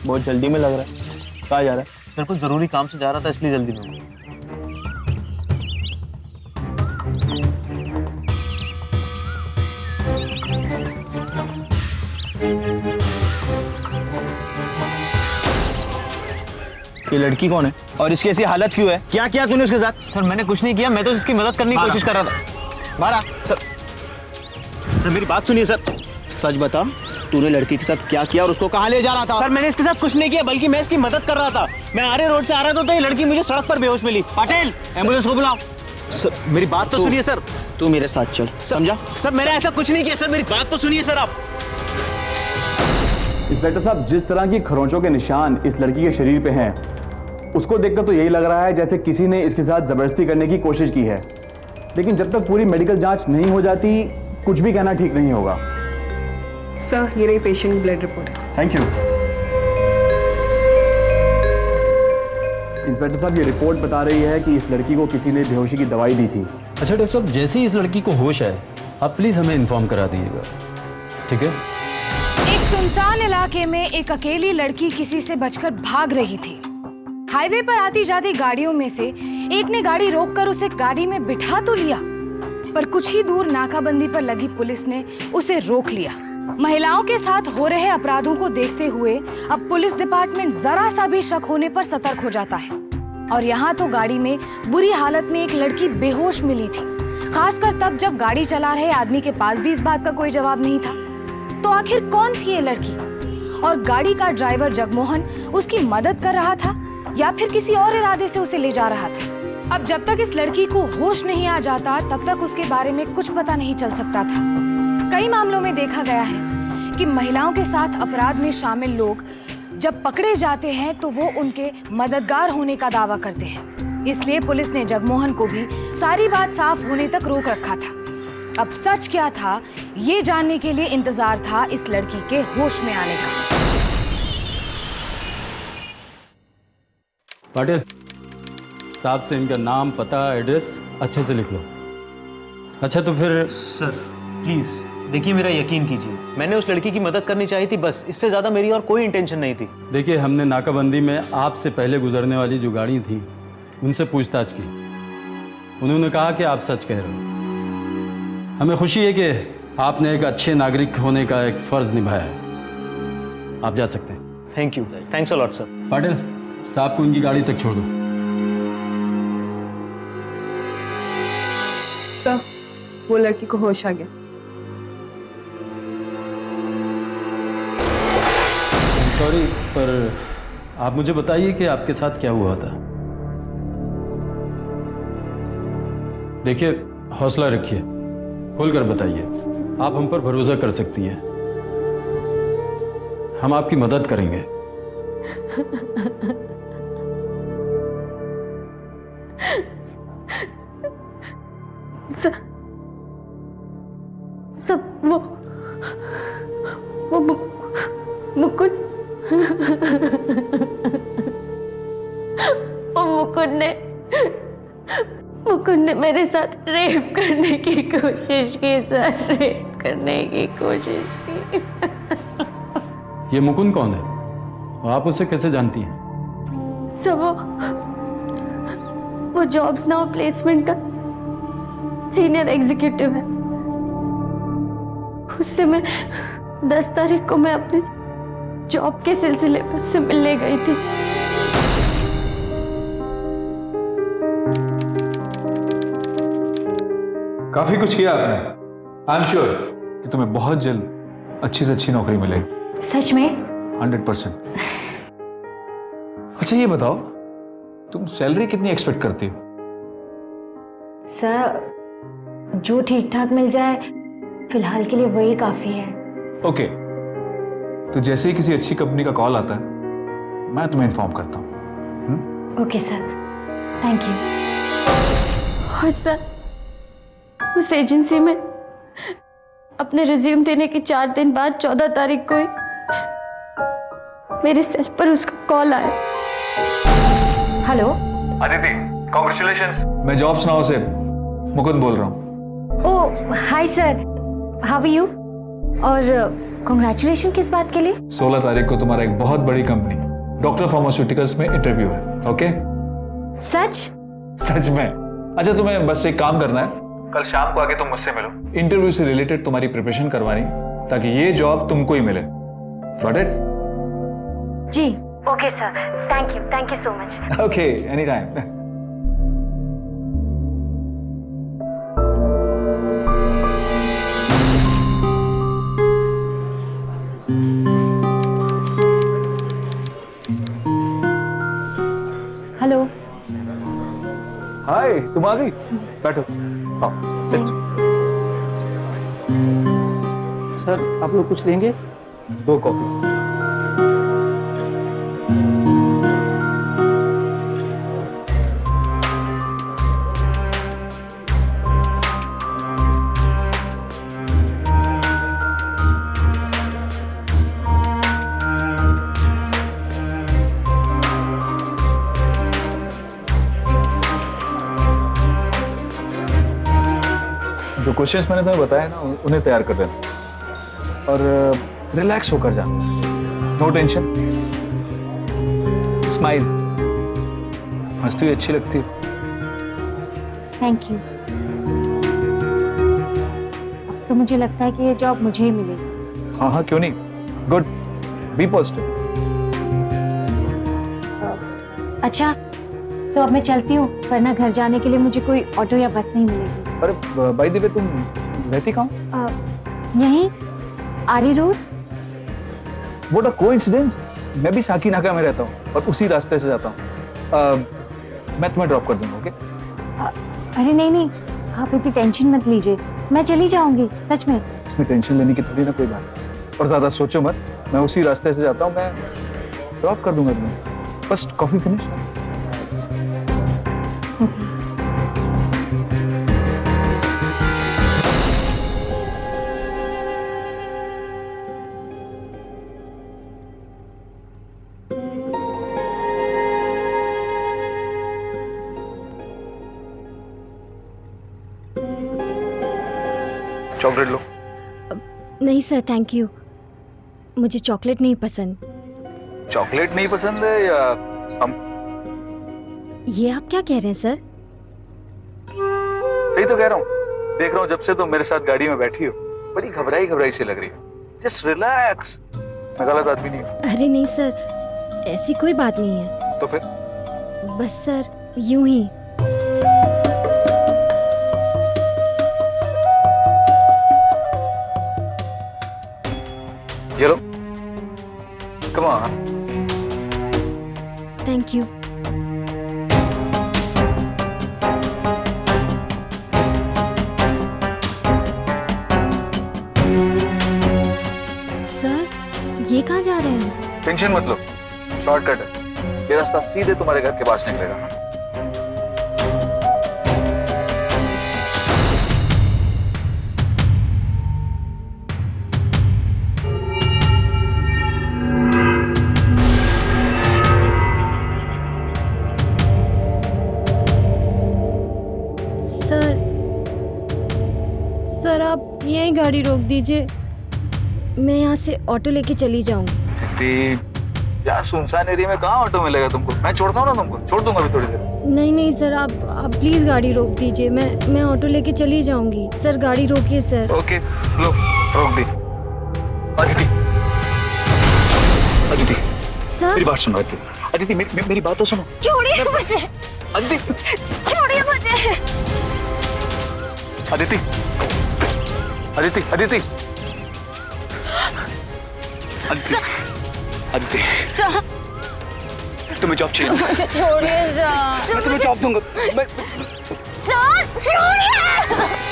बहुत जल्दी में लग रहा है। कहाँ जा रहा है? सर कुछ जरूरी काम से जा रहा था इसलिए जल्दी में हूँ। ये लड़की कौन है और इसकी ऐसी हालत क्यों है? क्या किया तूने उसके साथ? सर मैंने कुछ नहीं किया, मैं तो इसकी मदद करने की कोशिश कर रहा था। मारा सर सर मेरी बात सुनिए सर। सच बता, तूने लड़की के साथ क्या किया और उसको कहाँ ले जा रहा था? सर मैंने इसके साथ कुछ नहीं किया, बल्कि मैं इसकी मदद कर रहा था। मैं आरे रोड से आ रहा था तो ये लड़की मुझे सड़क पर बेहोश मिली। पाटिल, एम्बुलेंस को बुलाओ। सर मेरी बात तो सुनिए सर। तू मेरे साथ चल, समझा? सर मैंने ऐसा कुछ नहीं किया सर, मेरी बात तो सुनिए सर आप। इंस्पेक्टर साहब, जिस तरह की खरोंचों के निशान इस लड़की के शरीर पे हैं, उसको देखकर तो यही लग रहा है जैसे किसी ने इसके साथ जबरदस्ती करने की कोशिश की है। लेकिन जब तक पूरी मेडिकल जांच नहीं हो जाती, कुछ भी कहना ठीक नहीं होगा। सर, ये रही patient blood report. Thank you. Inspector साहब, ये रिपोर्ट बता रही है कि इस लड़की को किसी ने बेहोशी की दवाई दी थी। अच्छा डॉक्टर साहब, जैसे ही इस लड़की को होश है, आप प्लीज हमें इन्फॉर्म करा दीजिएगा, ठीक है? एक सुनसान इलाके में एक अकेली लड़की किसी से बचकर भाग रही थी। हाईवे पर आती जाती गाड़ियों में से एक ने गाड़ी रोककर उसे गाड़ी में बिठा तो लिया, पर कुछ ही दूर नाकाबंदी पर लगी पुलिस ने उसे रोक लिया। महिलाओं के साथ हो रहे अपराधों को देखते हुए अब पुलिस डिपार्टमेंट जरा सा भी शक होने पर सतर्क हो जाता है। और यहाँ तो गाड़ी में बुरी हालत में एक लड़की बेहोश मिली थी, खासकर तब जब गाड़ी चला रहे आदमी के पास भी इस बात का कोई जवाब नहीं था। तो आखिर कौन थी ये लड़की? और गाड़ी का ड्राइवर जगमोहन उसकी मदद कर रहा था या फिर किसी और इरादे से उसे ले जा रहा था? अब जब तक इस लड़की को होश नहीं आ जाता, तब तक उसके बारे में कुछ पता नहीं चल सकता था। कई मामलों में देखा गया है कि महिलाओं के साथ अपराध में शामिल लोग जब पकड़े जाते हैं तो वो उनके मददगार होने का दावा करते हैं। इसलिए पुलिस ने जगमोहन को भी सारी बात साफ होने तक रोक रखा था। अब सच क्या था, ये जानने के लिए इंतजार था इस लड़की के होश में आने का। पाटिल साहब से इनका नाम, पता, एड्रेस अच्छे से लिख लो। अच्छा तो फिर सर प्लीज देखिए, मेरा यकीन कीजिए, मैंने उस लड़की की मदद करनी चाहिए थी, बस इससे ज्यादा मेरी और कोई इंटेंशन नहीं थी। देखिए, हमने नाकाबंदी में आपसे पहले गुजरने वाली जो गाड़ी थी उनसे पूछताछ की। उन्होंने कहा कि आप सच कह रहे हो। हमें खुशी है कि आपने एक अच्छे नागरिक होने का एक फर्ज निभाया है। आप जा सकते हैं। Thank you, thanks a lot sir. Patil साहब को उनकी गाड़ी तक छोड़ दो। सर, वो लड़की को होश आ गया। सॉरी, पर आप मुझे बताइए कि आपके साथ क्या हुआ था। देखिए, हौसला रखिए, खुलकर बताइए। आप हम पर भरोसा कर सकती हैं, हम आपकी मदद करेंगे। सब वो मुकुंद मुकुंद ने मेरे साथ रेप करने की कोशिश की सर, रेप करने की कोशिश की। ये मुकुंद कौन है और आप उसे कैसे जानती हैं? सब वो जॉब्स नाउ प्लेसमेंट का सीनियर एग्जीक्यूटिव है। उससे मैं 10 तारीख को मैं अपने जॉब के सिलसिले में उससे मिलने गई थी। काफी कुछ किया आपने। आई एम श्योर कि तुम्हें बहुत जल्द अच्छी से अच्छी नौकरी मिलेगी। सच में? 100%। अच्छा ये बताओ, तुम सैलरी कितनी एक्सपेक्ट करती हो? सर, जो ठीक ठाक मिल जाए फिलहाल के लिए वही काफी है। ओके, तो जैसे ही किसी अच्छी कंपनी का कॉल आता है मैं तुम्हें इन्फॉर्म करता हूँ। Okay sir, thank you. और सर, उस एजेंसी में अपने रिज्यूम देने के 4 दिन बाद 14 तारीख को ही मेरे सेल पर उसका कॉल आया। Hello Aditi, congratulations. मैं जॉब्स नाउ से मुकुंद बोल रहा हूँ। Oh hi sir, how are you? और कॉन्ग्रेचुलेशन किस बात के लिए? 16 तारीख को तुम्हारा एक बहुत बड़ी कंपनी डॉक्टर फार्मास्यूटिकल्स में इंटरव्यू है। ओके? सच? सच में। अच्छा, तुम्हें बस एक काम करना है, कल शाम को आके तुम मुझसे मिलो। इंटरव्यू से रिलेटेड तुम्हारी प्रिपरेशन करवानी, ताकि ये जॉब तुमको ही मिले। Got it? जी। Okay sir, thank you so much. Okay, any time. Hello. Hi, तुम आ गई? बैठो। आओ, sit। सर, आप लोग कुछ लेंगे? 2 कॉफी। जो क्वेश्चंस मैंने तुम्हें बताया ना, उन्हें तैयार कर लेना और रिलैक्स होकर जाना। नो टेंशन, स्माइल, हंसती हुई अच्छी लगती है। Thank you. अब तो मुझे लगता है कि ये जॉब मुझे ही मिलेगी। हाँ हाँ, क्यों नहीं। Good, be positive. अच्छा, तो अब मैं चलती हूँ, वरना घर जाने के लिए मुझे कोई ऑटो या बस नहीं मिलेगी। अरे बाय द वे, तुम रहती कहाँ? यहीं आरी रोड। व्हाट अ कोइंसिडेंस, मैं भी साकीनाका में रहता हूँ और उसी रास्ते से जाता हूँ। मैं तुम्हें ड्रॉप कर दूंगा। ओके? अरे नहीं, आप इतनी टेंशन मत लीजिए, मैं चली जाऊंगी, सच में। इसमें टेंशन लेने की थोड़ी ना कोई बात है। और ज्यादा सोचो मत, मैं उसी रास्ते से जाता हूँ, मैं ड्रॉप कर दूंगा तुम्हें। बस कॉफी फिनिश। ओके। चॉकलेट लो। नहीं सर, थैंक यू, मुझे चॉकलेट नहीं पसंद। चॉकलेट नहीं पसंद है या हम? ये आप क्या कह रहे हैं सर? सही तो कह रहा हूँ। देख रहा हूँ जब से तुम मेरे साथ गाड़ी में बैठी हो, बड़ी घबराई सी लग रही है। जस्ट रिलैक्स, मैं गलत आदमी नहीं हूँ। अरे नहीं सर, ऐसी कोई बात नहीं है। तो फिर? बस सर, यूं ही। ये लो, come on. Thank you. Sir, ये कहाँ जा रहे हैं? टेंशन मत लो, शॉर्टकट है। ये रास्ता सीधे तुम्हारे घर के पास निकलेगा। सर, आप यहीं गाड़ी रोक दीजिए, मैं यहाँ से ऑटो लेके चली जाऊंगी। यार, सुनसान एरिया में कहाँ ऑटो मिलेगा तुमको? मैं छोड़ता हूँ ना तुमको, छोड़ दूंगा अभी थोड़ी देर। नहीं सर, आप प्लीज गाड़ी रोक दीजिए, मैं ऑटो लेके चली जाऊंगी। सर, गाड़ी रोकिए सर। ओके, लो, रोक दी। अदिति, अदिति, सर, मेरी बात सुनो। अदिति, मेरी बात तो सुनो। छोड़िए मुझे। अदिति, छोड़िए मुझे। अदिति, अदिति, अदिति, अदिति, अदिति, सर, तुम्हें जॉब चाहिए? मुझे छोड़िए सर। मैं तुम्हें जॉब दूंगा। सर, छोड़िए।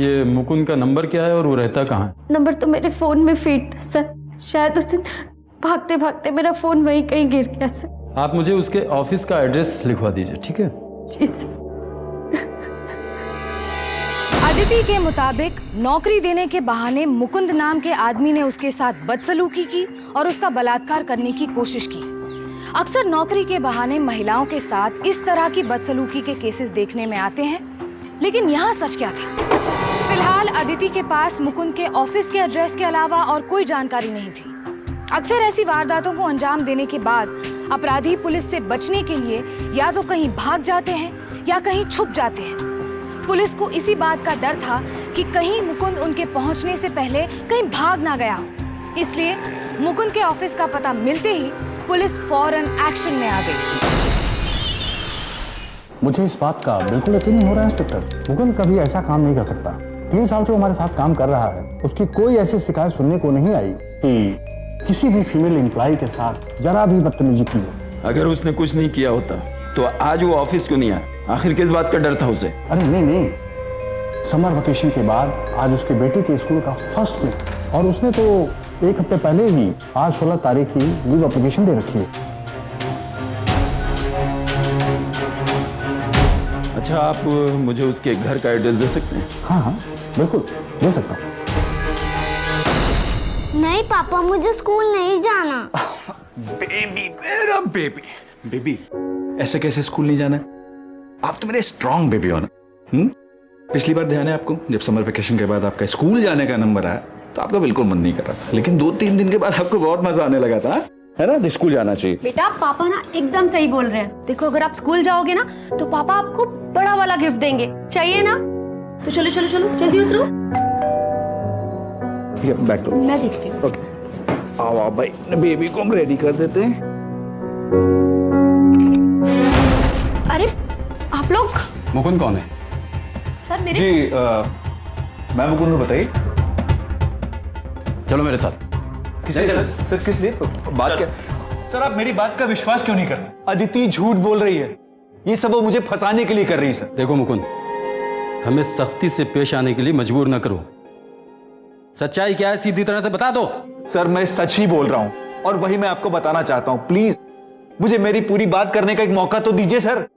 ये मुकुंद का नंबर क्या है और वो रहता कहाँ है? नंबर तो मेरे फोन में फीड था सर, शायद उस दिन भागते भागते मेरा फोन वहीं कहीं गिर गया सर। आप मुझे उसके ऑफिस का एड्रेस लिखवा दीजिए, ठीक है? जी सर। अदिति के मुताबिक नौकरी देने के बहाने मुकुंद नाम के आदमी ने उसके साथ बदसलूकी की और उसका बलात्कार करने की कोशिश की। अक्सर नौकरी के बहाने महिलाओं के साथ इस तरह की बदसलूकी के केसेस देखने में आते हैं, लेकिन यहाँ सच क्या था? फिलहाल अदिति के पास मुकुंद के ऑफिस के एड्रेस के अलावा और कोई जानकारी नहीं थी। अक्सर ऐसी वारदातों को अंजाम देने के बाद अपराधी पुलिस से बचने के लिए या तो कहीं भाग जाते हैं या कहीं छुप जाते हैं। पुलिस को इसी बात का डर था कि कहीं मुकुंद उनके पहुंचने से पहले कहीं भाग ना गया हो, इसलिए मुकुंद के ऑफिस का पता मिलते ही पुलिस फौरन एक्शन में आ गई। मुझे इस बात का बिल्कुल यकीन नहीं हो रहा है इंस्पेक्टर। मुकुंद कभी ऐसा काम नहीं कर सकता। 3 साल से वो हमारे साथ काम कर रहा है, उसकी कोई ऐसी शिकायत सुनने को नहीं आई कि किसी भी फीमेल एम्प्लॉय के साथ जरा भी बदतमीजी की हो। अगर उसने कुछ नहीं किया होता तो आज वो ऑफिस क्यों नहीं आया? आखिर किस बात का डर था उसे? अरे नहीं, समर वेकेशन के बाद आज उसके बेटे के स्कूल का फर्स्ट डे और उसने तो 1 हफ्ते पहले ही आज 16 तारीख की लीव एप्लीकेशन दे रखी है। अच्छा, आप मुझे उसके घर का एड्रेस दे सकते हैं? हाँ, बिल्कुल दे सकता हूँ। नहीं पापा, मुझे स्कूल नहीं जाना। बेबी, मेरा बेबी। बेबी, ऐसे कैसे स्कूल नहीं जाना है? आप तो मेरे स्ट्रॉन्ग बेबी हो ना। पिछली बार ध्यान है आपको, जब समर वेकेशन के बाद आपका स्कूल जाने का नंबर आया तो आपका बिल्कुल मन नहीं कर रहा था, लेकिन 2-3 दिन के बाद आपको बहुत मजा आने लगा था, है ना? स्कूल जाना चाहिए। बेटा, पापा ना एकदम सही बोल रहे हैं। देखो, अगर आप स्कूल जाओगे ना तो पापा आपको बड़ा वाला गिफ्ट देंगे, चाहिए ना? तो चलो चलो चलो, जल्दी उतरो। बैक तो मैं देखती हूँ। ओके, आओ भाई, बेबी को हम रेडी कर देते हैं। अरे आप लोग? मुकुंद कौन है? सर मेरे जी, मैं मुकुंद, बताइए। चलो मेरे साथ। सर किस लिए? बात क्या? सर, आप मेरी बात का विश्वास क्यों नहीं करते? अदिति झूठ बोल रही है, ये सब वो मुझे फंसाने के लिए कर रही है। सर देखो मुकुंद, हमें सख्ती से पेश आने के लिए मजबूर न करो। सच्चाई क्या है सीधी तरह से बता दो। सर, मैं सच ही बोल रहा हूं और वही मैं आपको बताना चाहता हूं। प्लीज मुझे मेरी पूरी बात करने का एक मौका तो दीजिए सर।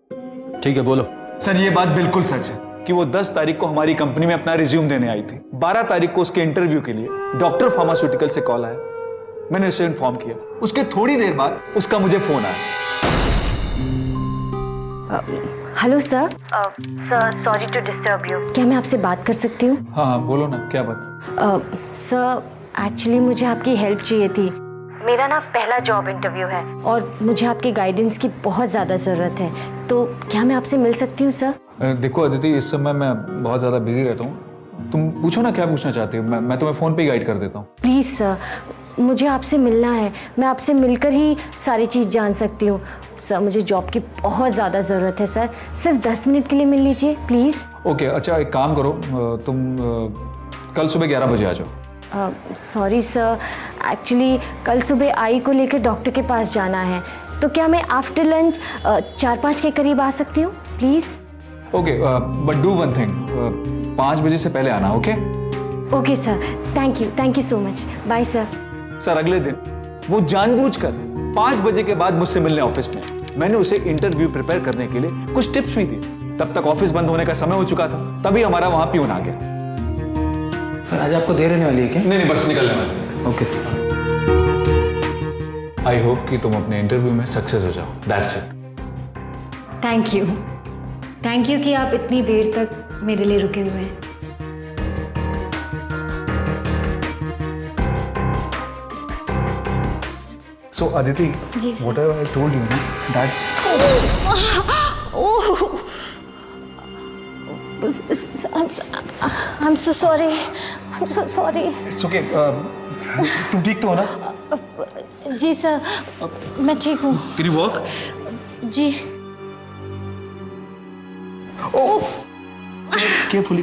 ठीक है, बोलो। सर, ये बात बिल्कुल सच है कि वो 10 तारीख को हमारी कंपनी में अपना रिज्यूम देने आई थी। 12 तारीख को उसके इंटरव्यू के लिए डॉक्टर फार्मास्यूटिकल से कॉल आया। मैंने उसे इन्फॉर्म किया, उसके थोड़ी देर बाद उसका मुझे फोन आया। Hello sir. Sir, sorry to disturb you. क्या मैं आपसे बात कर सकती हूँ? हाँ, बोलो ना, क्या बात? सर, एक्चुअली मुझे आपकी हेल्प चाहिए थी। मेरा ना पहला जॉब इंटरव्यू है और मुझे आपकी गाइडेंस की बहुत ज़्यादा ज़रूरत है, तो क्या मैं आपसे मिल सकती हूँ सर? देखो अदिति, इस समय मैं बहुत ज़्यादा बिजी रहता हूँ। तुम पूछो ना, क्या पूछना चाहती हो? मैं तुम्हें फ़ोन पे ही गाइड कर देता हूँ। प्लीज़ सर, मुझे आपसे मिलना है। मैं आपसे मिलकर ही सारी चीज़ जान सकती हूँ। सर, मुझे जॉब की बहुत ज़्यादा ज़रूरत है सर। सिर्फ 10 मिनट के लिए मिल लीजिए प्लीज़। ओके, अच्छा एक काम करो, तुम कल सुबह 11 बजे आ जाओ। सॉरी सर, एक्चुअली कल सुबह आई को लेकर डॉक्टर के पास जाना है, तो क्या मैं आफ्टर लंच 4-5 के करीब आ सकती हूँ please? Okay, but do one thing, 5 बजे से पहले आना। Okay? Okay sir, thank you so much. Bye sir. Sir, अगले दिन वो जानबूझकर 5 बजे के बाद मुझसे मिलने ऑफिस में। मैंने उसे इंटरव्यू प्रिपेयर करने के लिए कुछ टिप्स भी दी। तब तक ऑफिस बंद होने का समय हो चुका था, तभी हमारा वहां प्यून आ गया। सर, आज आपको देर होने वाली है क्या? नहीं, बस निकलने वाली। Okay sir. आई होप कि तुम अपने इंटरव्यू में सक्सेस हो जाओ। That's it. थैंक यू कि आप इतनी देर तक मेरे लिए रुके हुए हैं। So Aditi, जी sir. whatever I told you, that I'm so sorry. it's okay. तुम ठीक तो हो ना? जी सर, मैं ठीक हूँ। Can you walk? Ji. Carefully.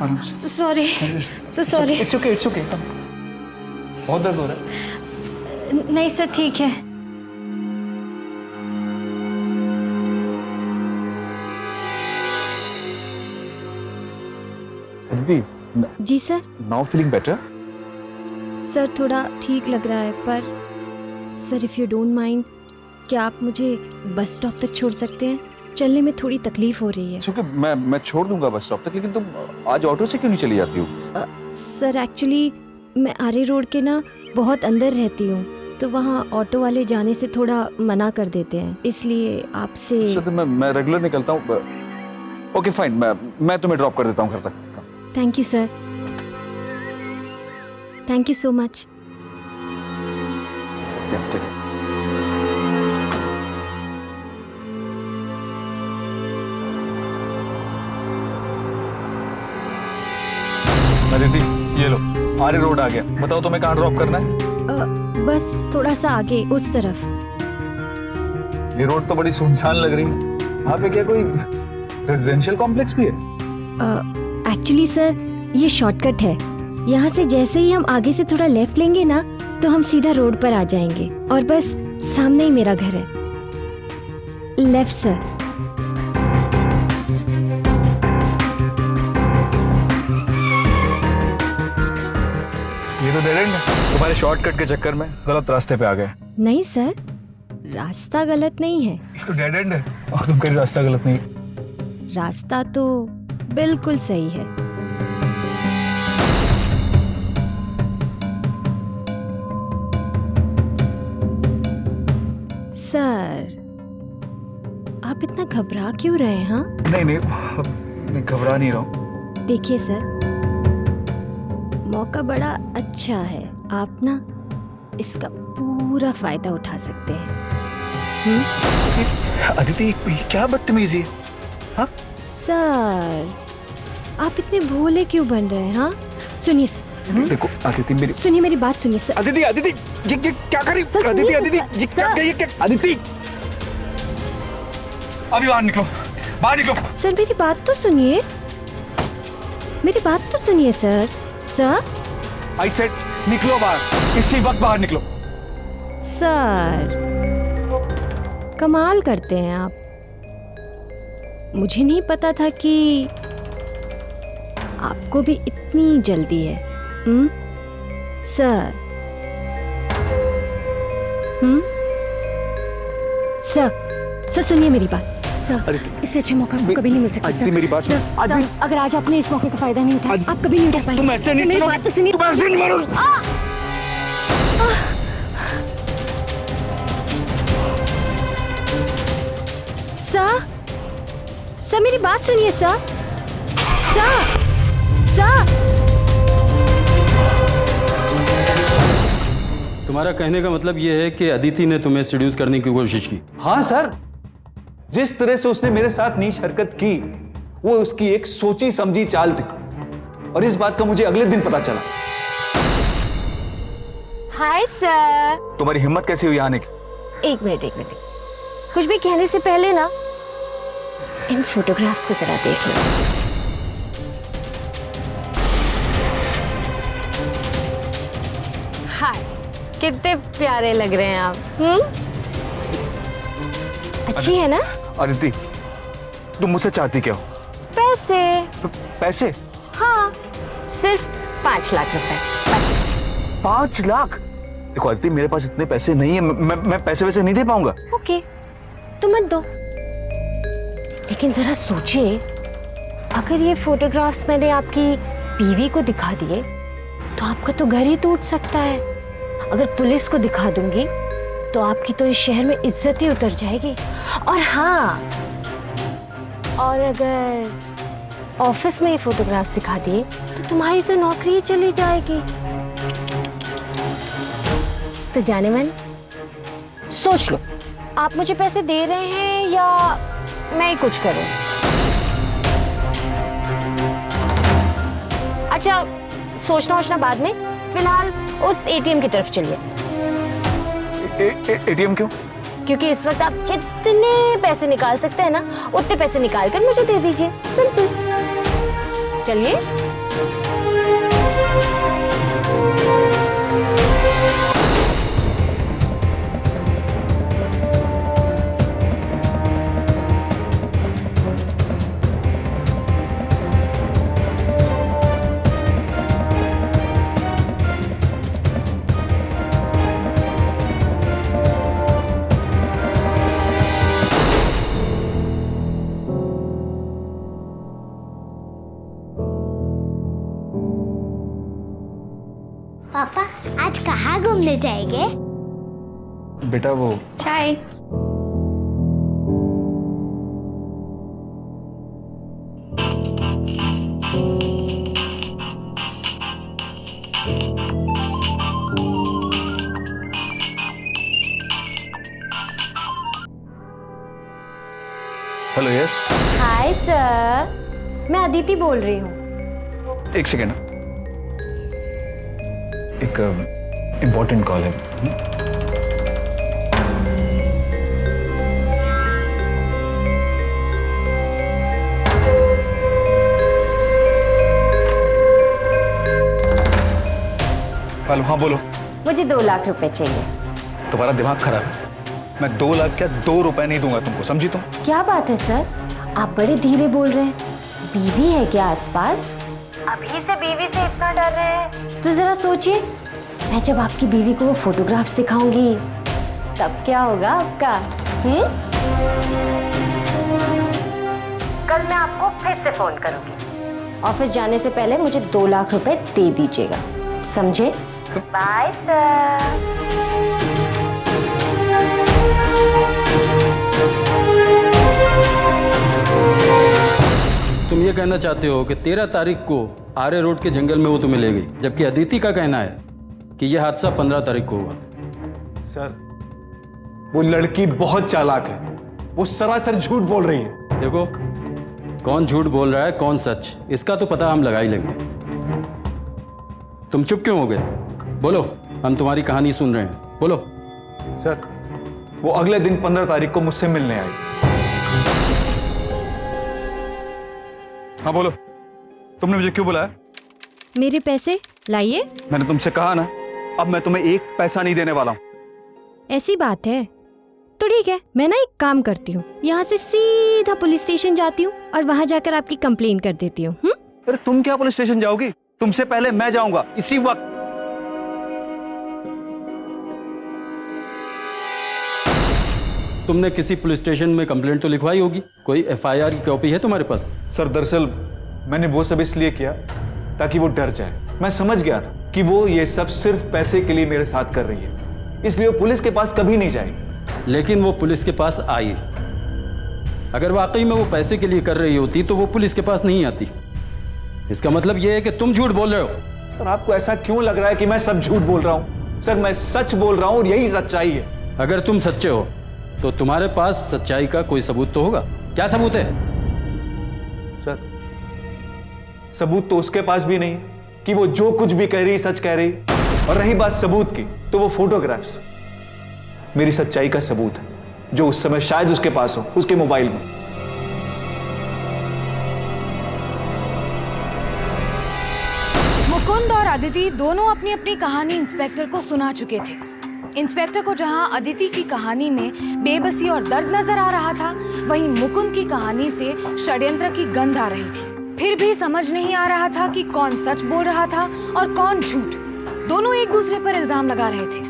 आराम से। सॉरी। It's okay. बहुत दर्द हो रहा है। नहीं सर, ठीक है। अदिति, जी sir. Now feeling better? Sir थोड़ा ठीक लग रहा है, पर sir if you don't mind, क्या आप मुझे बस स्टॉप तक छोड़ सकते हैं? चलने में थोड़ी तकलीफ हो रही है। क्योंकि मैं छोड़ दूंगा बस स्टॉप तक, लेकिन तुम आज ऑटो से क्यों नहीं चली जाती हो? सर एक्चुअली मैं आरे रोड के ना बहुत अंदर रहती हूँ, तो वहाँ ऑटो वाले जाने से थोड़ा मना कर देते हैं, इसलिए आपसे। अच्छा, तो मैं रेगुलर निकलता हूँ। ओके फाइन, मैं तुम्हें ड्रॉप कर देता हूँ घर तक। Thank you sir, thank you so much. Aditi, ये लो, आरे रोड आ गया। बताओ तुम्हें कहाँ ड्रॉप करना है? बस थोड़ा सा आगे उस तरफ। ये रोड तो बड़ी सुनसान लग रही है। यहाँ पे क्या कोई रेजिडेंशियल कॉम्प्लेक्स भी है? एक्चुअली सर ये शॉर्टकट है। यहाँ से जैसे ही हम आगे से थोड़ा लेफ्ट लेंगे ना, तो हम सीधा रोड पर आ जाएंगे और बस सामने ही मेरा घर है। Left sir. ये तो डेड एंड है। तुम्हारे शॉर्टकट के चक्कर में गलत रास्ते पे आ गए। नहीं सर, रास्ता गलत नहीं है। ये तो डेड एंड है और तुम कह रही रास्ता गलत नहीं। रास्ता तो बिल्कुल सही है। सर आप इतना घबरा क्यों रहे हैं? हाँ नहीं, घबरा नहीं रहा हूँ। देखिए सर, मौका बड़ा अच्छा है, आप ना इसका पूरा फायदा उठा सकते हैं। अदिति, ये क्या बदतमीजी है? हाँ सर आप इतने भोले क्यों बन रहे हैं? हाँ सुनिए सर, देखो अदिति, मेरी सुनिए मेरी बात सुनिए सर। अदिति, ये क्या कर रही? अदिति, ये क्या? अदिति, अभी बाहर निकलो, बाहर निकलो। सर मेरी बात तो सुनिए, मेरी बात तो सुनिए सर। सर आई सेड निकलो बाहर, इसी वक्त बाहर निकलो। सर कमाल करते हैं आप। मुझे नहीं पता था कि आपको भी इतनी जल्दी है। सर सर सुनिए मेरी बात। सर इससे अच्छे मौका आपको कभी नहीं मिल सकता। सर मेरी बात सर, अगर आज आपने इस मौके का फायदा नहीं उठाया, आप कभी नहीं उठा पाएंगे। तुम ऐसे नहीं, मेरी बात तो सुनिए। तुम ऐसे नहीं मारो। सर मेरी बात सुनिए सर। सर तुम्हारा कहने का मतलब यह है कि अदिति ने तुम्हें सीड्यूस करने की कोशिश की? हाँ सर, जिस तरह से उसने मेरे साथ नीच हरकत की, वो उसकी एक सोची समझी चाल थी, और इस बात का मुझे अगले दिन पता चला। Hi sir. तुम्हारी हिम्मत कैसी हुई आने की? एक मिनट, कुछ भी कहने से पहले ना इन फोटोग्राफ्स को जरा देख लो। हाय, कितने प्यारे लग रहे हैं आप। अच्छी है ना? अदिति, तुम मुझसे चाहती क्या हो? पैसे। पैसे? हाँ, सिर्फ 5 लाख रुपए। 5 लाख? देखो अदिति, मेरे पास इतने पैसे नहीं है, मैं पैसे वैसे नहीं दे पाऊंगा। ओके, तो मत दो। लेकिन जरा सोचिए, अगर ये फोटोग्राफ्स मैंने आपकी बीवी को दिखा दिए तो आपका तो घर ही टूट सकता है। अगर पुलिस को दिखा दूंगी तो आपकी तो इस शहर में इज्जत ही उतर जाएगी। और हाँ, और अगर ऑफिस में ये फोटोग्राफ्स दिखा दिए तो तुम्हारी तो नौकरी ही चली जाएगी। तो जाने मन, सोच लो, आप मुझे पैसे दे रहे हैं या मैं ही कुछ करूं? अच्छा, सोचना बाद में, फिलहाल उस एटीएम की तरफ चलिए। एटीएम क्यों? क्योंकि इस वक्त आप जितने पैसे निकाल सकते हैं ना, उतने पैसे निकाल कर मुझे दे दीजिए। सिंपल। चलिए। पापा आज कहाँ घूमने जाएंगे? बेटा वो चाय। हेलो यस हाय सर, मैं अदिति बोल रही हूँ। एक सेकेंड एक इम्पोर्टेंट कॉल है। हेलो हाँ बोलो। मुझे 2 लाख रुपए चाहिए। तुम्हारा दिमाग खराब है। मैं 2 लाख क्या 2 रुपए नहीं दूंगा तुमको, समझी तुम? क्या बात है सर, आप बड़े धीरे बोल रहे हैं। बीवी है क्या आसपास? अभी से बीवी से इतना डर रहे हैं तो जरा सोचिए, मैं जब आपकी बीवी को वो फोटोग्राफ्स दिखाऊंगी तब क्या होगा आपका? कल मैं आपको फिर से फोन करूंगी। ऑफिस जाने से पहले मुझे 2 लाख रुपए दे दीजिएगा, समझे? Bye sir. तुम ये कहना चाहते हो कि 13 तारीख को आर्य रोड के जंगल में वो तुम्हें ले गई, जबकि अदिति का कहना है कि यह हादसा 15 तारीख को हुआ। सर वो लड़की बहुत चालाक है, वो सरासर झूठ बोल रही है। देखो, कौन झूठ बोल रहा है कौन सच, इसका तो पता हम लगा ही लेंगे। तुम चुप क्यों हो गए? बोलो, हम तुम्हारी कहानी सुन रहे हैं, बोलो। सर वो अगले दिन 15 तारीख को मुझसे मिलने आई। हाँ बोलो, तुमने मुझे क्यों बुलाया? मेरे पैसे लाइए। मैंने तुमसे कहा ना, अब मैं तुम्हें 1 पैसा नहीं देने वाला हूँ। ऐसी बात है तो ठीक है, मैं ना एक काम करती हूँ, यहाँ से सीधा पुलिस स्टेशन जाती हूँ और वहाँ जाकर आपकी कंप्लेन कर देती हूँ। अरे तुम क्या पुलिस स्टेशन जाओगी? तुमसे पहले मैं जाऊंगा इसी वक्त। तुमने किसी पुलिस स्टेशन में कंप्लेंट तो लिखवाई होगी, कोई एफआईआर की कॉपी है तुम्हारे पास? सर दरअसल मैंने वो सब इसलिए किया ताकि वो डर जाए। मैं समझ गया था कि वो ये सब सिर्फ पैसे के लिए मेरे साथ कर रही है, इसलिए वो पुलिस के पास कभी नहीं जाएगी। लेकिन वो पुलिस के पास आई। अगर वाकई में वो पैसे के लिए कर रही होती तो वो पुलिस के पास नहीं आती। इसका मतलब ये है कि तुम झूठ बोल रहे हो। सर आपको ऐसा क्यों लग रहा है कि मैं सब झूठ बोल रहा हूँ? सर मैं सच बोल रहा हूँ और यही सच्चाई है। अगर तुम सच्चे हो तो तुम्हारे पास सच्चाई का कोई सबूत तो होगा। क्या सबूत है? सर सबूत तो उसके पास भी नहीं है कि वो जो कुछ भी कह रही सच कह रही। और रही बात सबूत की, तो वो फोटोग्राफ्स मेरी सच्चाई का सबूत है, जो उस समय शायद उसके पास हो, उसके मोबाइल में। मुकुंद और अदिति दोनों अपनी अपनी कहानी इंस्पेक्टर को सुना चुके थे। इंस्पेक्टर को जहां अदिति की कहानी में बेबसी और दर्द नजर आ रहा था, वहीं मुकुंद की कहानी से षड्यंत्र की गंध आ रही थी। फिर भी समझ नहीं आ रहा था कि कौन सच बोल रहा था और कौन झूठ। दोनों एक दूसरे पर इल्जाम लगा रहे थे,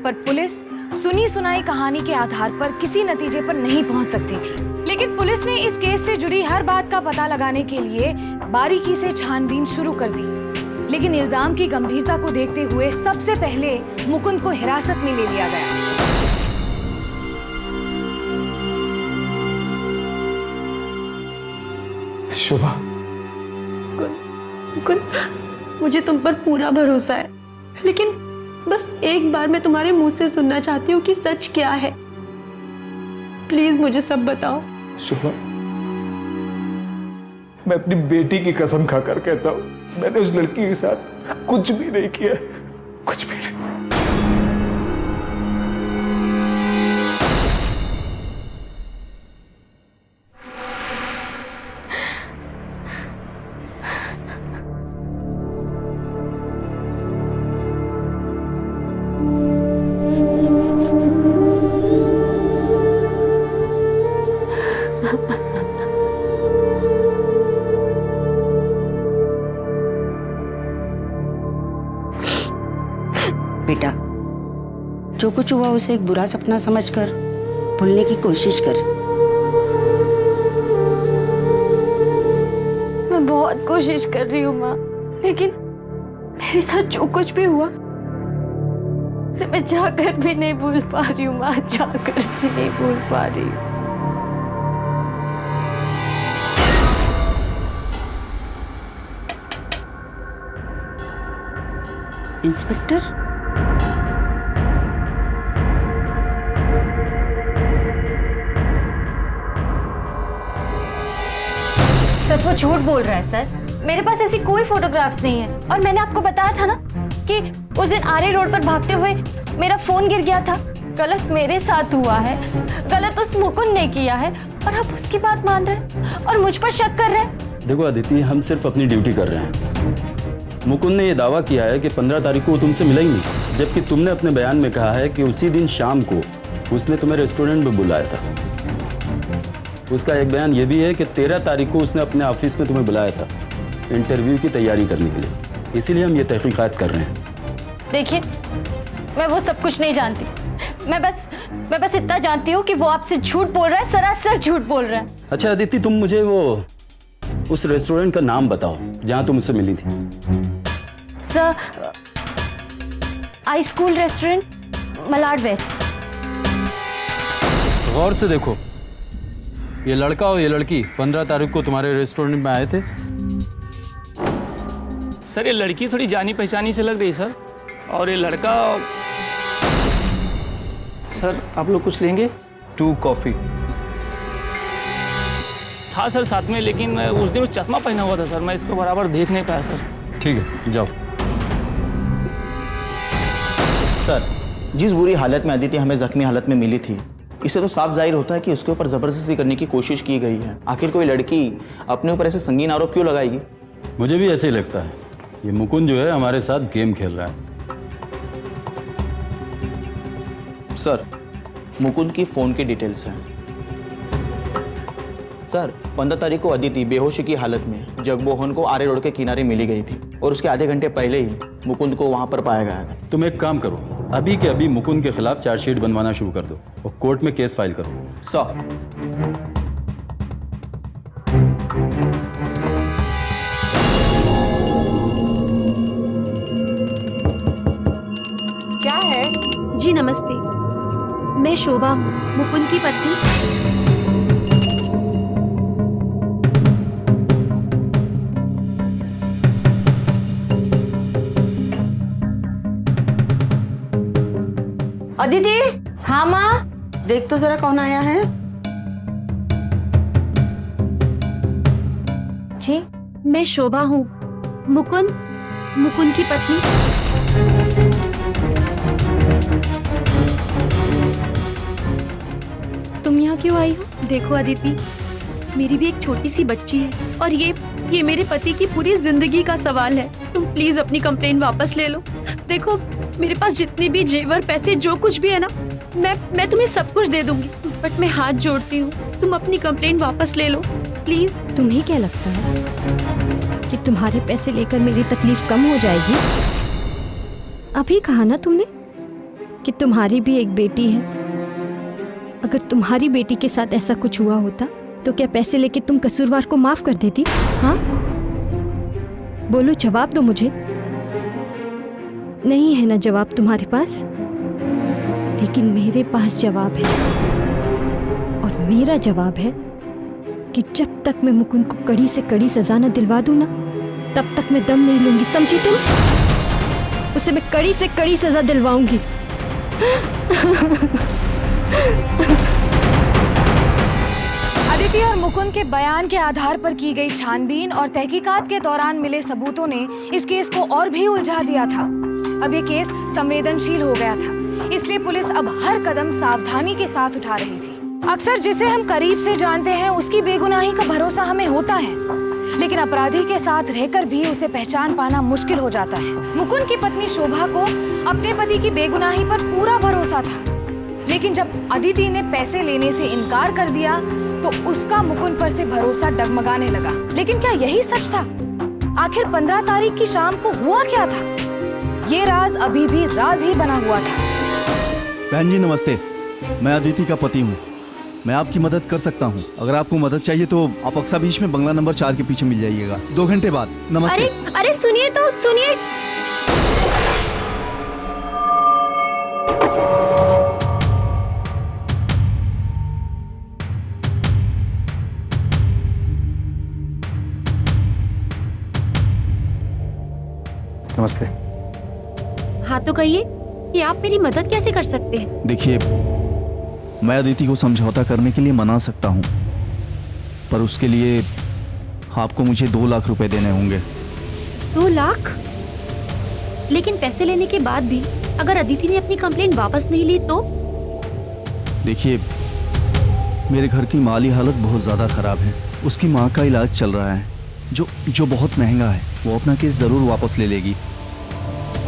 पर पुलिस सुनी सुनाई कहानी के आधार पर किसी नतीजे पर नहीं पहुंच सकती थी। लेकिन पुलिस ने इस केस से जुड़ी हर बात का पता लगाने के लिए बारीकी से छानबीन शुरू कर दी। लेकिन इल्जाम की गंभीरता को देखते हुए सबसे पहले मुकुंद को हिरासत में ले लिया गया। शुभा, मुकुंद, मुझे तुम पर पूरा भरोसा है, लेकिन बस एक बार मैं तुम्हारे मुंह से सुनना चाहती हूँ कि सच क्या है। प्लीज मुझे सब बताओ। शुभा, मैं अपनी बेटी की कसम खाकर कहता हूँ, मैंने उस लड़की के साथ कुछ भी नहीं किया, कुछ भी नहीं। बेटा, जो कुछ हुआ उसे एक बुरा सपना समझकर भूलने की कोशिश कर। मैं बहुत कोशिश कर रही हूँ माँ, लेकिन मेरे साथ जो कुछ भी हुआ उसे मैं जाकर भी नहीं भूल पा रही हूँ माँ, जाकर भी नहीं भूल पा रही हूँ। इंस्पेक्टर, सर वो झूठ बोल रहा है सर। मेरे पास ऐसी कोई फोटोग्राफ्स नहीं है। और मैंने आपको बताया था ना कि उस दिन आरे रोड पर भागते हुए मेरा फोन गिर गया था। गलत मेरे साथ हुआ है, गलत उस मुकुंद ने किया है, और आप उसकी बात मान रहे हैं और मुझ पर शक कर रहे हैं। देखो अदिति, हम सिर्फ अपनी ड्यूटी कर रहे हैं। मुकुंद ने यह दावा किया है कि 15 तारीख को वो तुमसे मिला ही नहीं, जबकि तुमने अपने बयान में कहा है कि उसी दिन शाम को उसने तुम्हें रेस्टोरेंट में बुलाया था। उसका एक बयान ये भी है कि 13 तारीख को उसने अपने ऑफिस में तुम्हें बुलाया था इंटरव्यू की तैयारी करने के लिए। इसीलिए हम ये तहकीकात कर रहे हैं। देखिए, मैं वो सब कुछ नहीं जानती। मैं बस इतना जानती हूँ कि वो आपसे झूठ बोल रहा है, सरासर झूठ बोल रहा है। अच्छा अदिति, तुम मुझे वो उस रेस्टोरेंट का नाम बताओ जहां तुम उससे मिली थी। सर, आई स्कूल रेस्टोरेंट, मलाड वेस्ट। गौर से देखो, ये लड़का और ये लड़की 15 तारीख को तुम्हारे रेस्टोरेंट में आए थे। सर ये लड़की थोड़ी जानी पहचानी से लग रही है सर, और ये लड़का। सर आप लोग कुछ लेंगे? 2 कॉफी। था सर साथ में, लेकिन उस दिन वो चश्मा पहना हुआ था सर, मैं इसको बराबर देख नहीं पाया सर। ठीक है, जाओ। सर, जिस बुरी हालत में अदिति हमें जख्मी हालत में मिली थी, इससे तो साफ जाहिर होता है कि उसके ऊपर जबरदस्ती करने की कोशिश की गई है। आखिर कोई लड़की अपने ऊपर ऐसे संगीन आरोप क्यों लगाएगी? मुझे भी ऐसे ही लगता है। ये मुकुंद जो है हमारे साथ गेम खेल रहा है। सर, मुकुंद की फोन की डिटेल्स हैं। सर, 15 तारीख को अदिति बेहोशी की हालत में जगमोहन को आरे रोड के किनारे मिली गई थी, और उसके आधे घंटे पहले ही मुकुंद को वहां पर पाया गया था। तुम एक काम करो, अभी के अभी मुकुंद के खिलाफ चार्जशीट बनवाना शुरू कर दो और कोर्ट में केस फाइल करो। सर, क्या है? जी नमस्ते, मैं शोभा हूँ, मुकुंद की पत्नी। अदिति, हाँ माँ। देख तो जरा कौन आया है। जी, मैं शोभा हूँ, मुकुंद की पत्नी। तुम यहाँ क्यों आई हो? देखो अदिति, मेरी भी एक छोटी सी बच्ची है, और ये मेरे पति की पूरी जिंदगी का सवाल है। तुम प्लीज अपनी कंप्लेन वापस ले लो। देखो, मेरे पास जितनी भी जेवर, पैसे, जो कुछ भी है ना, मैं तुम्हें सब कुछ दे दूंगी, बट मैं हाथ जोड़ती हूँ, तुम अपनी कंप्लेन वापस ले लो प्लीज। तुम्हें क्या लगता है कि तुम्हारे पैसे लेकर मेरी तकलीफ कम हो जाएगी? अभी कहा ना तुमने कि तुम्हारी भी एक बेटी है। अगर तुम्हारी बेटी के साथ ऐसा कुछ हुआ होता तो क्या पैसे लेके तुम कसूरवार को माफ कर देती? हाँ, बोलो, जवाब दो मुझे। नहीं है ना जवाब तुम्हारे पास? लेकिन मेरे पास जवाब है, और मेरा जवाब है कि जब तक मैं मुकुंद को कड़ी से कड़ी सजा न दिलवा दूं ना, तब तक मैं दम नहीं लूंगी, समझी तुम? उसे मैं कड़ी से कड़ी सजा दिलवाऊंगी। अदिति और मुकुंद के बयान के आधार पर की गई छानबीन और तहकीकात के दौरान मिले सबूतों ने इस केस को और भी उलझा दिया था। अब ये केस संवेदनशील हो गया था, इसलिए पुलिस अब हर कदम सावधानी के साथ उठा रही थी। अक्सर जिसे हम करीब से जानते हैं उसकी बेगुनाही का भरोसा हमें होता है, लेकिन अपराधी के साथ रहकर भी उसे पहचान पाना मुश्किल हो जाता है। मुकुंद की पत्नी शोभा को अपने पति की बेगुनाही पर पूरा भरोसा था, लेकिन जब अदिति ने पैसे लेने से इनकार कर दिया तो उसका मुकुंद पर से भरोसा डगमगाने लगा। लेकिन क्या यही सच था? आखिर 15 तारीख की शाम को हुआ क्या था? ये राज अभी भी राज ही बना हुआ था। बहन जी नमस्ते, मैं अदिति का पति हूँ, मैं आपकी मदद कर सकता हूँ। अगर आपको मदद चाहिए तो आप अक्सा बीच में बंगला नंबर 4 के पीछे मिल जाइएगा 2 घंटे बाद। नमस्ते। अरे सुनिए तो सुनिए। नमस्ते। हाँ तो कहिए कि आप मेरी मदद कैसे कर सकते हैं? देखिए, मैं अदिति को समझौता करने के लिए मना सकता हूँ, पर उसके लिए आपको मुझे 2 लाख रुपए देने होंगे। 2 लाख? लेकिन पैसे लेने के बाद भी अगर अदिति ने अपनी कंप्लेंट वापस नहीं ली तो? देखिए, मेरे घर की माली हालत बहुत ज़्यादा ख़राब है। उसकी माँ का इलाज चल रहा है जो बहुत महंगा है। वो अपना केस ज़रूर वापस ले लेगी।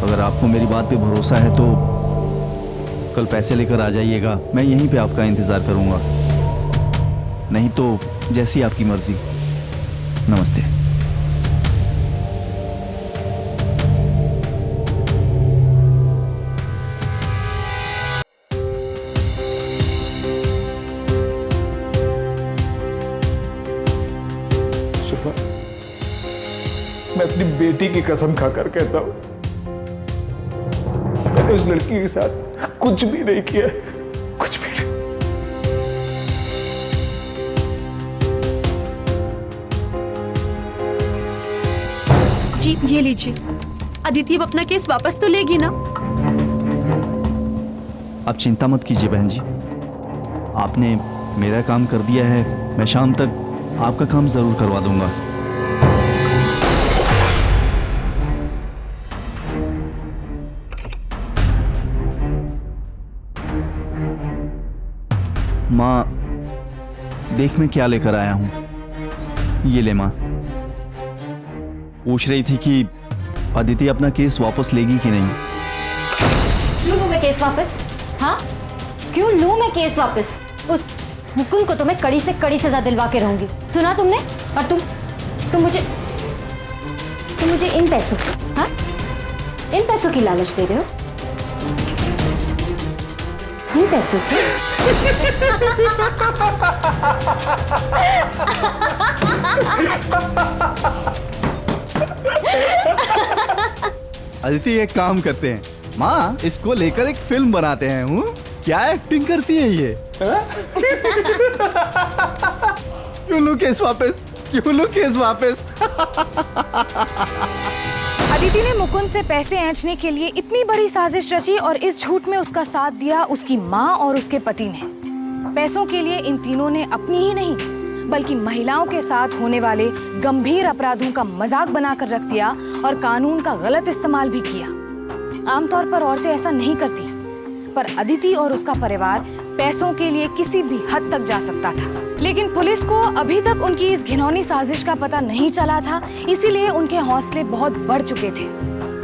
अगर आपको मेरी बात पे भरोसा है तो कल पैसे लेकर आ जाइएगा। मैं यहीं पे आपका इंतज़ार करूँगा, नहीं तो जैसी आपकी मर्ज़ी। नमस्ते। मैं अपनी बेटी की कसम खाकर कहता हूं, मैंने उस लड़की के साथ कुछ भी नहीं किया, कुछ भी नहीं। जी ये लीजिए। अदिति अब अपना केस वापस तो लेगी ना? आप चिंता मत कीजिए बहन जी, आपने मेरा काम कर दिया है। मैं शाम तक आपका काम ज़रूर करवा दूंगा। माँ, देख मैं क्या लेकर आया हूँ। ये ले माँ। पूछ रही थी कि अदिति अपना केस वापस लेगी कि नहीं। क्यों लूं मैं केस वापस? हाँ, क्यों लूं मैं केस वापस? उस मुकुंद को तो मैं कड़ी से कड़ी सजा दिलवा के रहूंगी। सुना तुमने? और तुम मुझे इन पैसों, हाँ, इन पैसों की लालच दे रहे हो? इन पैसों की? अदिति एक काम करते हैं माँ, इसको लेकर एक फिल्म बनाते हैं। हूँ क्या एक्टिंग करती है ये। क्यों लो केस वापस, क्यों लो केस वापस। अदिति ने मुकुंद से पैसे ऐंठने के लिए इतनी बड़ी साजिश रची और इस झूठ में उसका साथ दिया उसकी माँ और उसके पति ने। पैसों के लिए इन तीनों ने अपनी ही नहीं बल्कि महिलाओं के साथ होने वाले गंभीर अपराधों का मजाक बनाकर रख दिया और कानून का गलत इस्तेमाल भी किया। आमतौर पर औरतें ऐसा नहीं करती, पर अदिति और उसका परिवार पैसों के लिए किसी भी हद तक जा सकता था। लेकिन पुलिस को अभी तक उनकी इस घिनौनी साजिश का पता नहीं चला था, इसीलिए उनके हौसले बहुत बढ़ चुके थे।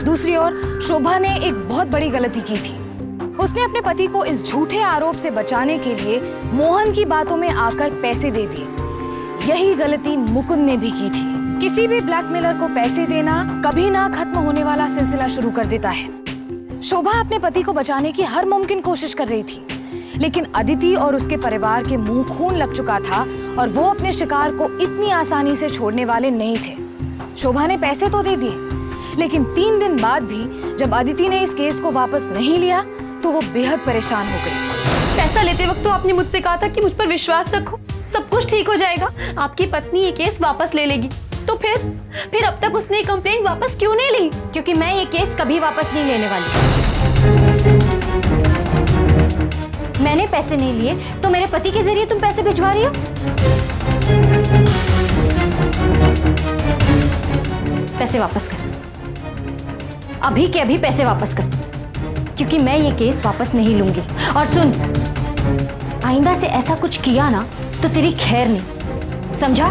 दूसरी ओर शोभा ने एक बहुत बड़ी गलती की थी। उसने अपने पति को इस झूठे आरोप से बचाने के लिए मोहन की बातों में आकर पैसे दे दिए। यही गलती मुकुंद ने भी की थी। किसी भी ब्लैकमेलर को पैसे देना कभी ना खत्म होने वाला सिलसिला शुरू कर देता है। शोभा अपने पति को बचाने की हर मुमकिन कोशिश कर रही थी, लेकिन अदिति और उसके परिवार के मुंह खून लग चुका था और वो अपने शिकार को इतनी आसानी से छोड़ने वाले नहीं थे। शोभा ने पैसे तो दे दिए, लेकिन 3 दिन बाद भी जब अदिति ने इस केस को वापस नहीं लिया तो वो बेहद परेशान हो गई। पैसा लेते वक्त तो आपने मुझसे कहा था कि मुझ पर विश्वास रखो, सब कुछ ठीक हो जाएगा, आपकी पत्नी ये केस वापस ले लेगी। तो फिर अब तक उसने कंप्लेंट वापस क्यों नहीं ली? क्योंकि मैं ये केस कभी वापस नहीं लेने वाली। मैंने पैसे नहीं लिए तो मेरे पति के जरिए तुम पैसे भिजवा रही हो। पैसे वापस कर, अभी के अभी पैसे वापस कर, क्योंकि मैं ये केस वापस नहीं लूंगी। और सुन, आइंदा से ऐसा कुछ किया ना तो तेरी खैर नहीं, समझा?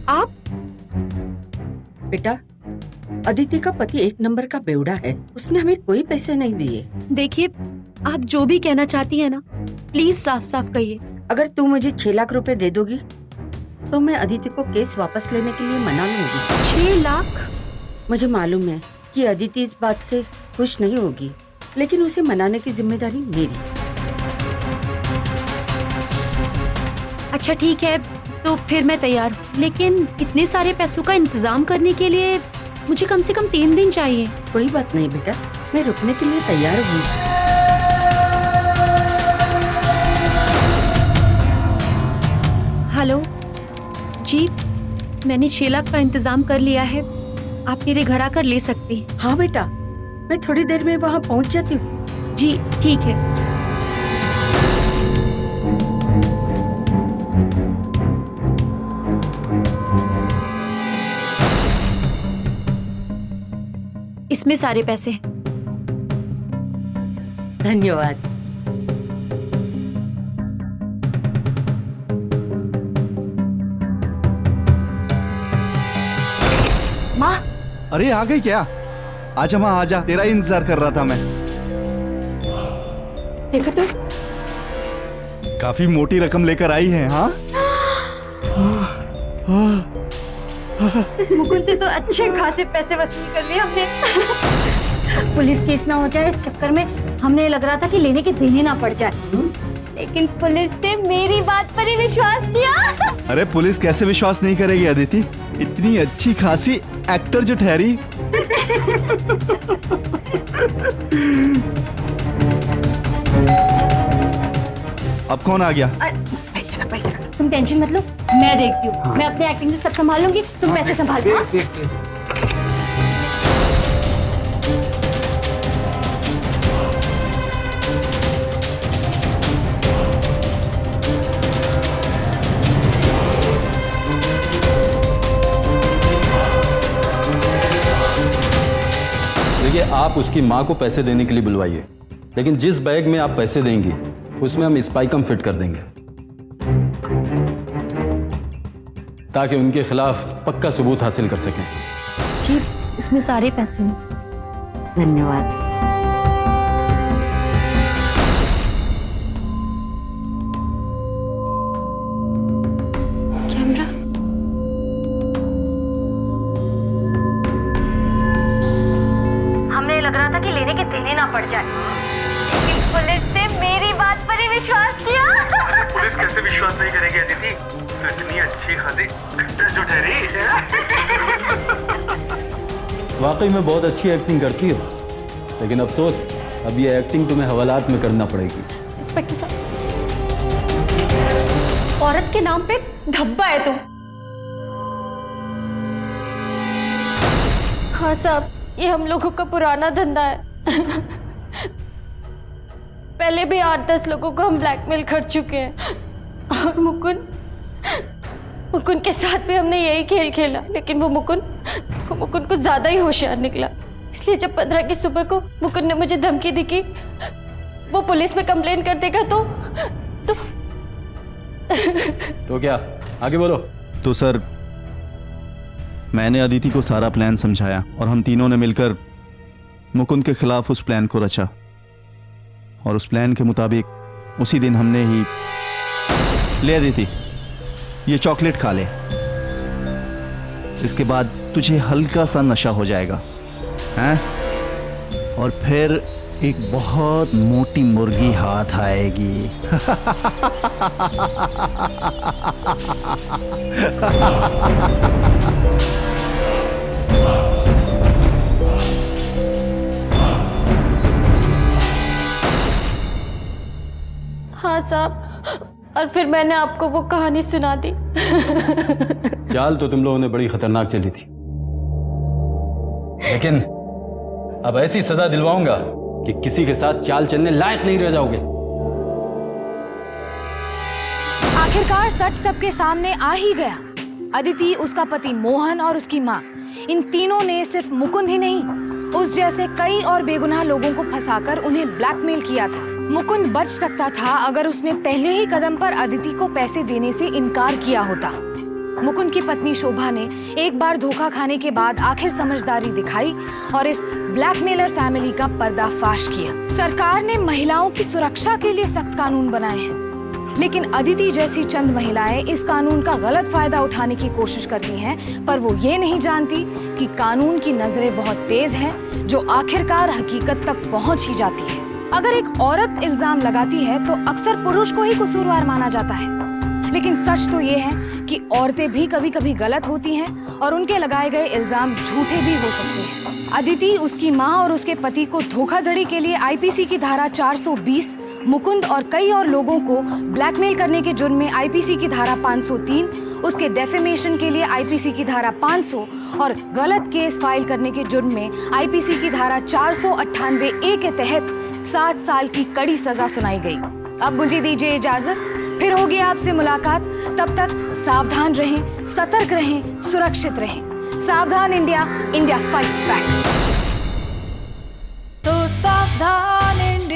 आप बेटा, अदिति का पति 1 नंबर का बेवड़ा है, उसने हमें कोई पैसे नहीं दिए। देखिए, आप जो भी कहना चाहती है ना, प्लीज साफ साफ कहिए। अगर तू मुझे 6 लाख रुपए दे दोगी तो मैं अदिति को केस वापस लेने के लिए मना लूंगी। 6 लाख? मुझे मालूम है कि अदिति इस बात से खुश नहीं होगी, लेकिन उसे मनाने की जिम्मेदारी मेरी। अच्छा ठीक है, तो फिर मैं तैयार हूँ, लेकिन इतने सारे पैसों का इंतजाम करने के लिए मुझे कम से कम 3 दिन चाहिए। कोई बात नहीं बेटा, मैं रुकने के लिए तैयार हूँ। हेलो जी, मैंने 6 लाख का इंतजाम कर लिया है, आप मेरे घर आकर ले सकती हैं। हाँ बेटा, मैं थोड़ी देर में वहाँ पहुँच जाती हूँ। जी ठीक है। इसमें सारे पैसे हैं। धन्यवाद। माँ, अरे आ गई क्या? आजा माँ आजा, तेरा ही इंतजार कर रहा था मैं। देखो तो, काफी मोटी रकम लेकर आई है। हाँ इस मुकुंद से तो अच्छे खासे पैसे वसूल कर लिए हमने। पुलिस केस ना हो जाए इस चक्कर में हमने लग रहा था कि लेने के देने ना पड़ जाए, लेकिन पुलिस ने मेरी बात पर ही विश्वास किया। अरे पुलिस कैसे विश्वास नहीं करेगी अदिति, इतनी अच्छी खासी एक्टर जो ठहरी। अब कौन आ गया? पैसे ना तुम टेंशन मत लो, मैं देखती हूँ। मैं अपने एक्टिंग से सब संभाल लूंगी, तुम पैसे संभाल लो। देखिए, आप उसकी माँ को पैसे देने के लिए बुलवाइए, लेकिन जिस बैग में आप पैसे देंगी उसमें हम स्पाइकम फिट कर देंगे, ताकि उनके खिलाफ पक्का सबूत हासिल कर सकें। जी इसमें सारे पैसे हैं। धन्यवाद। कैमरा। हमने लग रहा था कि लेने के देने ना पड़ जाए, लेकिन पुलिस ने मेरी बात पर ही विश्वास किया। पुलिस कैसे विश्वास नहीं करेगी अदिति? तो इतनी अच्छी खासी एक्टर जो ठहरी। वाकई में बहुत अच्छी एक्टिंग करती हो, लेकिन अफसोस अब ये एक्टिंग तुम्हें हवालात में करना पड़ेगी। इंस्पेक्टर साहब, औरत के नाम पे धब्बा है तुम। हाँ साहब, ये हम लोगों का पुराना धंधा है। पहले भी 8-10 लोगों को हम ब्लैकमेल कर चुके हैं, और मुकुंद के साथ भी हमने यही खेल खेला, लेकिन वो मुकुंद कुछ ज्यादा ही होशियार निकला। इसलिए जब 15 की सुबह को मुकुंद ने मुझे धमकी दी कि वो पुलिस में कंप्लेन कर देगा तो क्या आगे बोलो। तो सर, मैंने अदिति को सारा प्लान समझाया और हम तीनों ने मिलकर मुकुंद के खिलाफ उस प्लान को रचा, और उस प्लान के मुताबिक उसी दिन हमने ही ले अदिति, ये चॉकलेट खा ले, इसके बाद तुझे हल्का सा नशा हो जाएगा, हैं? और फिर एक बहुत मोटी मुर्गी हाथ आएगी। हाँ साहब, और फिर मैंने आपको वो कहानी सुना दी। चाल तो तुम लोगों ने बड़ी खतरनाक चली थी, लेकिन अब ऐसी सजा दिलवाऊंगा कि किसी के साथ चाल चलने लायक नहीं रह जाओगे। आखिरकार सच सबके सामने आ ही गया। अदिति, उसका पति मोहन और उसकी माँ, इन तीनों ने सिर्फ मुकुंद ही नहीं, उस जैसे कई और बेगुनाह लोगों को फंसाकर उन्हें ब्लैकमेल किया था। मुकुंद बच सकता था अगर उसने पहले ही कदम पर अदिति को पैसे देने से इनकार किया होता। मुकुंद की पत्नी शोभा ने एक बार धोखा खाने के बाद आखिर समझदारी दिखाई और इस ब्लैकमेलर फैमिली का पर्दाफाश किया। सरकार ने महिलाओं की सुरक्षा के लिए सख्त कानून बनाए हैं, लेकिन अदिति जैसी चंद महिलाएं इस कानून का गलत फायदा उठाने की कोशिश करती हैं, पर वो ये नहीं जानती कि कानून की नजरें बहुत तेज हैं, जो आखिरकार हकीकत तक पहुंच ही जाती है। अगर एक औरत इल्जाम लगाती है तो अक्सर पुरुष को ही कसूरवार माना जाता है। लेकिन सच तो ये है कि औरतें भी कभी कभी गलत होती हैं और उनके लगाए गए इल्जाम झूठे भी हो सकते हैं। अदिति, उसकी माँ और उसके पति को धोखाधड़ी के लिए आईपीसी की धारा 420, मुकुंद और कई और लोगों को ब्लैकमेल करने के जुर्म में आईपीसी की धारा 503, उसके डेफेमेशन के लिए आईपीसी की धारा 500 और गलत केस फाइल करने के जुर्म में आईपीसी की धारा 498A के तहत 7 साल की कड़ी सजा सुनाई गई। अब मुझे दीजिए इजाजत, फिर होगी आपसे मुलाकात। तब तक सावधान रहें, सतर्क रहें, सुरक्षित रहें। सावधान इंडिया, इंडिया फाइट्स बैक। तो सावधान इंडिया।